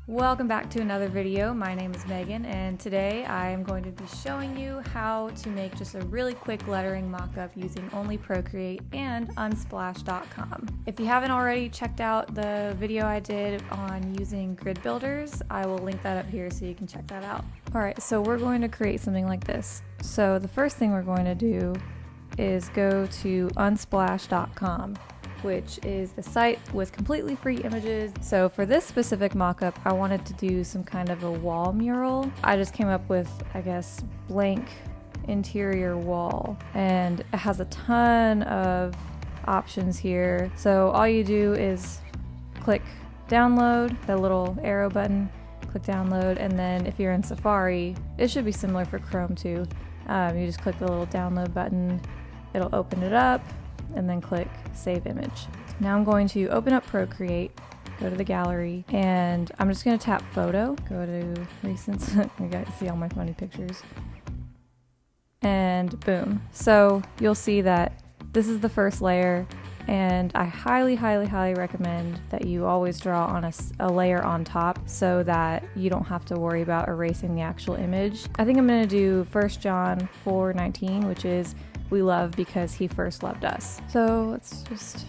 Welcome back to another video. My name is Megan and today I am going to be showing you how to make just a really quick lettering mock-up using only Procreate and Unsplash.com. If you haven't already checked out the video I did on using grid builders, I will link that up here so you can check that out. Alright, so we're going to create something like this. So the first thing we're going to do is go to Unsplash.com, which is a site with completely free images. So for this specific mockup, I wanted to do some kind of a wall mural. I just came up with, I guess, blank interior wall, and it has a ton of options here. So all you do is click download, the little arrow button, click download, and then if you're in Safari, it should be similar for Chrome too. You just click the little download button, it'll open it up, and then click Save Image. Now I'm going to open up Procreate, go to the gallery, and I'm just going to tap Photo, go to Recents, you guys see all my funny pictures, and boom. So you'll see that this is the first layer, and I highly recommend that you always draw on a layer on top so that you don't have to worry about erasing the actual image. I think I'm going to do 1 John 4:19, which is we love because he first loved us. So let's just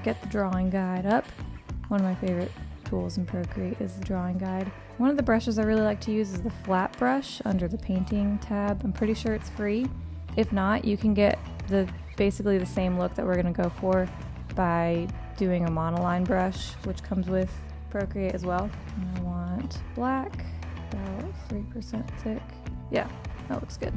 get the drawing guide up. One of my favorite tools in Procreate is the drawing guide. One of the brushes I really like to use is the flat brush under the painting tab. I'm pretty sure it's free. If not, you can get basically the same look that we're gonna go for by doing a monoline brush, which comes with Procreate as well. And I want black, about 3% thick. Yeah, that looks good.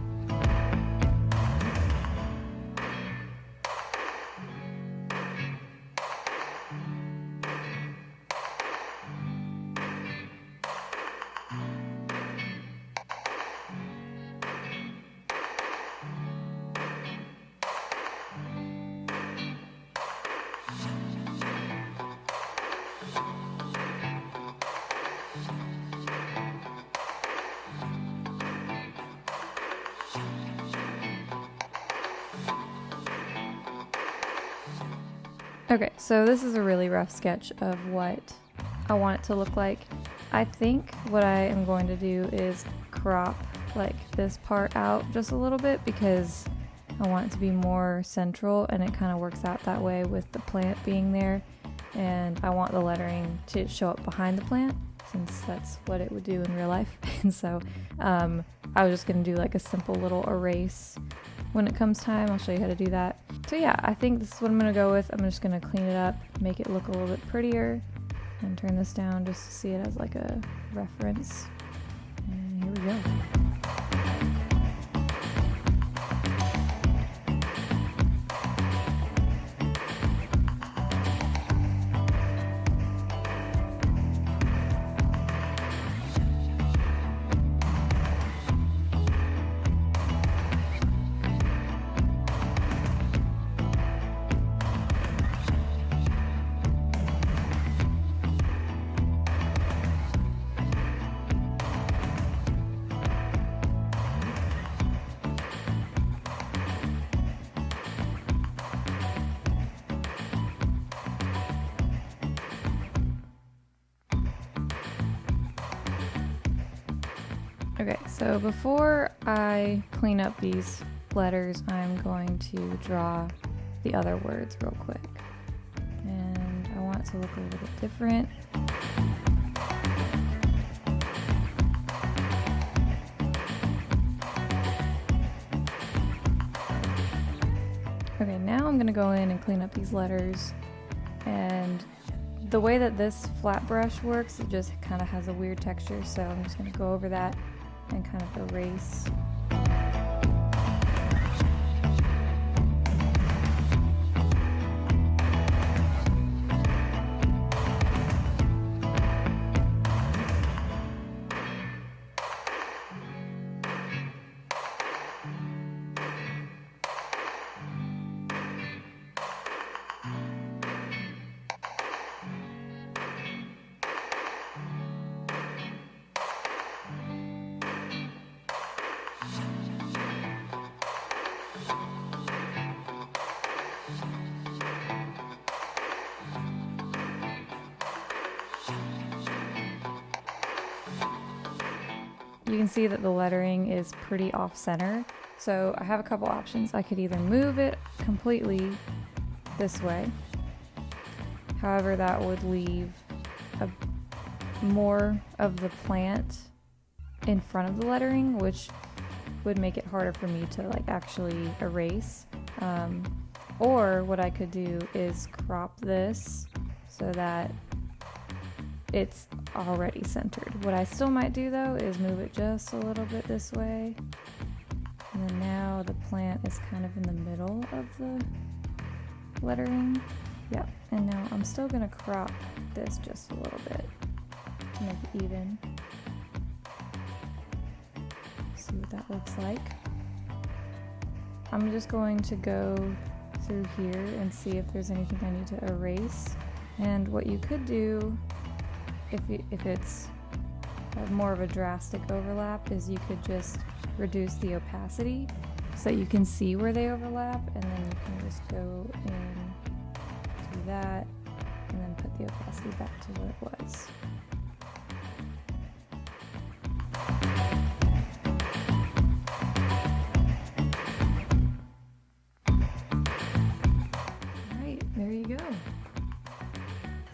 Okay, so this is a really rough sketch of what I want it to look like. I think what I am going to do is crop like this part out just a little bit because I want it to be more central, and it kind of works out that way with the plant being there, and I want the lettering to show up behind the plant since that's what it would do in real life. And so I was just going to do like a simple little erase when it comes time. I'll show you how to do that. So yeah, I think this is what I'm going to go with. I'm just going to clean it up, make it look a little bit prettier, and turn this down just to see it as like a reference. And here we go. Okay, so before I clean up these letters, I'm going to draw the other words real quick. And I want it to look a little bit different. Okay, now I'm gonna go in and clean up these letters, and the way that this flat brush works, it just kind of has a weird texture, so I'm just gonna go over that and kind of erase. you can see that the lettering is pretty off center. So I have a couple options. I could either move it completely this way. However, that would leave more of the plant in front of the lettering, which would make it harder for me to like actually erase. Or what I could do is crop this so that it's already centered. What I still might do though is move it just a little bit this way. And then now the plant is kind of in the middle of the lettering. Yeah, and now I'm still gonna crop this just a little bit to make it even. See what that looks like. I'm just going to go through here and see if there's anything I need to erase. And what you could do, if it's more of a drastic overlap, is you could just reduce the opacity so that you can see where they overlap, and then you can just go and do that, and then put the opacity back to where it was. There you go.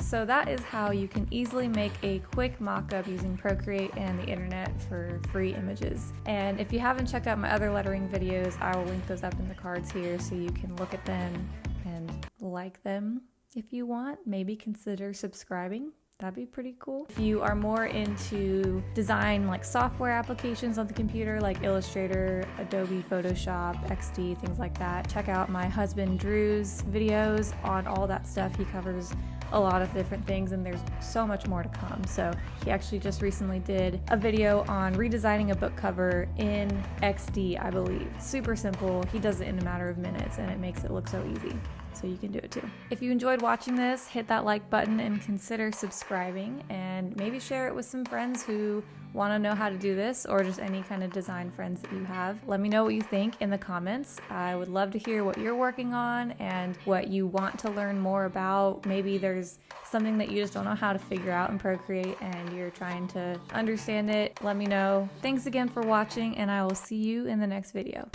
So that is how you can easily make a quick mock-up using Procreate and the internet for free images. And if you haven't checked out my other lettering videos, I will link those up in the cards here so you can look at them and like them if you want. Maybe consider subscribing. That'd be pretty cool. If you are more into design like software applications on the computer like Illustrator, Adobe Photoshop, XD, things like that, check out my husband Drew's videos on all that stuff. He covers a lot of different things and there's so much more to come. So he actually just recently did a video on redesigning a book cover in XD, I believe. Super simple. He does it in a matter of minutes and it makes it look so easy. So you can do it too. If you enjoyed watching this, hit that like button and consider subscribing, and maybe share it with some friends who want to know how to do this, or just any kind of design friends that you have. Let me know what you think in the comments. I would love to hear what you're working on and what you want to learn more about. Maybe there's something that you just don't know how to figure out in Procreate and you're trying to understand it. Let me know. Thanks again for watching, and I will see you in the next video.